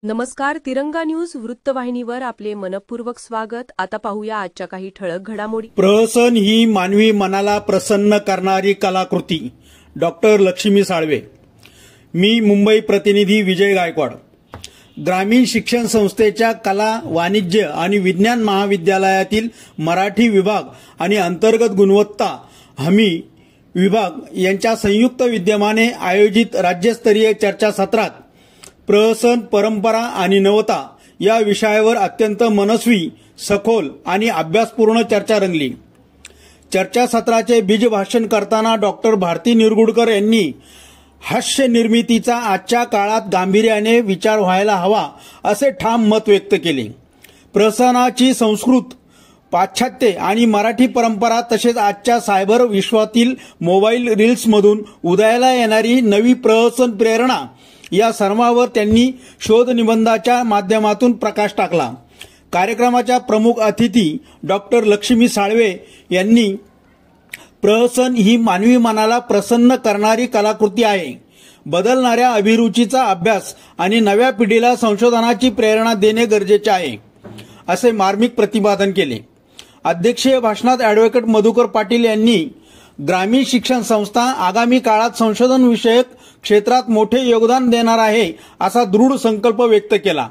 नमस्कार. तिरंगा न्यूज वृत्तवाहिनीवर आपले मनपूर्वक स्वागत. आता पाहूया आजच्या काही ठळक घडामोडी. प्रहसन ही मानवी मनाला प्रसन्न करणारी कलाकृती. डॉक्टर लक्ष्मी साळवे. मी मुंबई प्रतिनिधी विजय गायकवाड. ग्रामीण शिक्षण संस्थेच्या कला, वाणिज्य आणि विज्ञान महाविद्यालयातील मराठी विभाग आणि अंतर्गत गुणवत्ता हमी विभाग यांच्या संयुक्त विद्यमाने आयोजित राज्यस्तरीय चर्चासत्रात प्रहसन, परंपरा आणि नवता या विषयावर अत्यंत मनस्वी, सखोल आणि अभ्यासपूर्ण चर्चा रंगली. चर्चासत्राचे बीजभाषण करताना डॉक्टर भारती निरगुडकर यांनी हास्य निर्मितीचा आजच्या काळात गांभीर्याने विचार व्हायला हवा असे ठाम मत व्यक्त केले. प्रहसनाची संस्कृत, पाश्चात्य आणि मराठी परंपरा तसेच आजच्या सायबर विश्वातील मोबाईल रील्समधून उदयाला येणारी नवी प्रहसन प्रेरणा या सर्वांवर त्यांनी शोध निबंधाच्या माध्यमातून प्रकाश टाकला. कार्यक्रमाच्या प्रमुख अतिथी डॉक्टर लक्ष्मी साळवे यांनी प्रहसन ही मानवी मनाला प्रसन्न करणारी कलाकृती आहे. बदलणाऱ्या अभिरुचीचा अभ्यास आणि नव्या पिढीला संशोधनाची प्रेरणा देणे गरजेचे आहे असे मार्मिक प्रतिपादन केले. अध्यक्षीय भाषणात ॲडव्होकेट मधुकर पाटील यांनी ग्रामीण शिक्षण संस्था आगामी काळात संशोधन विषयक क्षेत्रात मोठे योगदान देणार आहे असा दृढ संकल्प व्यक्त केला.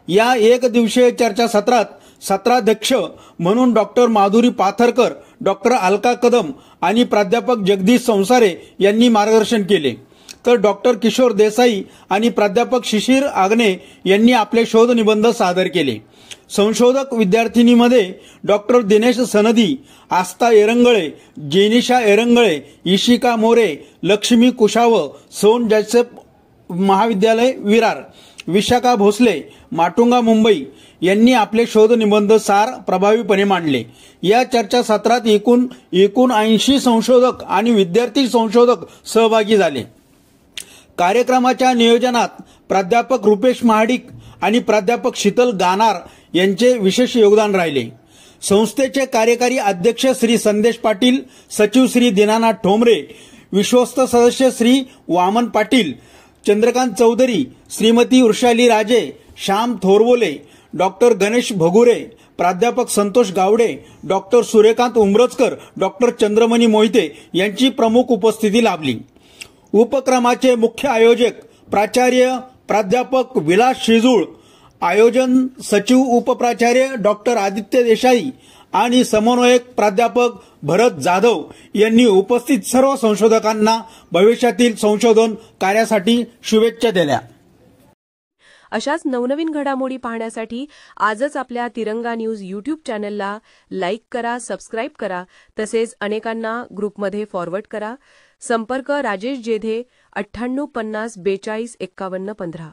या एक दिवसीय चर्चासत्रात सत्राध्यक्ष म्हणून डॉक्टर माधुरी पाथरकर, डॉक्टर अलका कदम आणि प्राध्यापक जगदीश संसारे यांनी मार्गदर्शन केले, तर डॉक्टर किशोर देसाई आणि प्राध्यापक शिशिर आग्ने यांनी आपले शोध निबंध सादर केले. संशोधक विद्यार्थिनीमध्ये डॉक्टर दिनेश सनदी, आस्था एरंगळे, जेनिशा एरंगळे, इशिका मोरे, लक्ष्मी कुशाव, सोन जोसेफ महाविद्यालय विरार, विशाखा भोसले, माटुंगा मुंबई यांनी आपले शोध निबंध सार प्रभावीपणे मांडले. या चर्चासत्रात एकूण 80 संशोधक आणि विद्यार्थी संशोधक सहभागी झाले. कार्यक्रमाच्या नियोजनात प्राध्यापक रुपेश महाडिक आणि प्राध्यापक शीतल गानार यांचे विशेष योगदान राहिले. संस्थेचे कार्यकारी अध्यक्ष श्री संदेश पाटील, सचिव श्री दीनानाथ ठोंबरे, विश्वस्त सदस्य श्री वामन पाटील, चंद्रकांत चौधरी, श्रीमती वृषाली राजे, श्याम थोरवोले, डॉक्टर गणेश भगुरे, प्राध्यापक संतोष गावडे, डॉक्टर सूर्यकांत उमरजकर, डॉक्टर चंद्रमणी मोहिते यांची प्रमुख उपस्थिती लाभली. उपक्रमाचे मुख्य आयोजक प्राचार्य प्राध्यापक विलास शिजूळ, आयोजन सचिव उपप्राचार्य डॉक्टर आदित्य देसाई आणि समन्वयक प्राध्यापक भरत जाधव यांनी उपस्थित सर्व संशोधकांना भविष्यातील संशोधन कार्यासाठी शुभेच्छा दिल्या. अशाच नवनवीन घडामोडी पाहण्यासाठी आजच आपल्या तिरंगा न्यूज यूट्यूब चॅनलला लाईक करा, सबस्क्राईब करा, तसेच अनेकांना ग्रुपमध्ये फॉरवर्ड करा. संपर्क राजेश जेधे 98 50 42 51 15.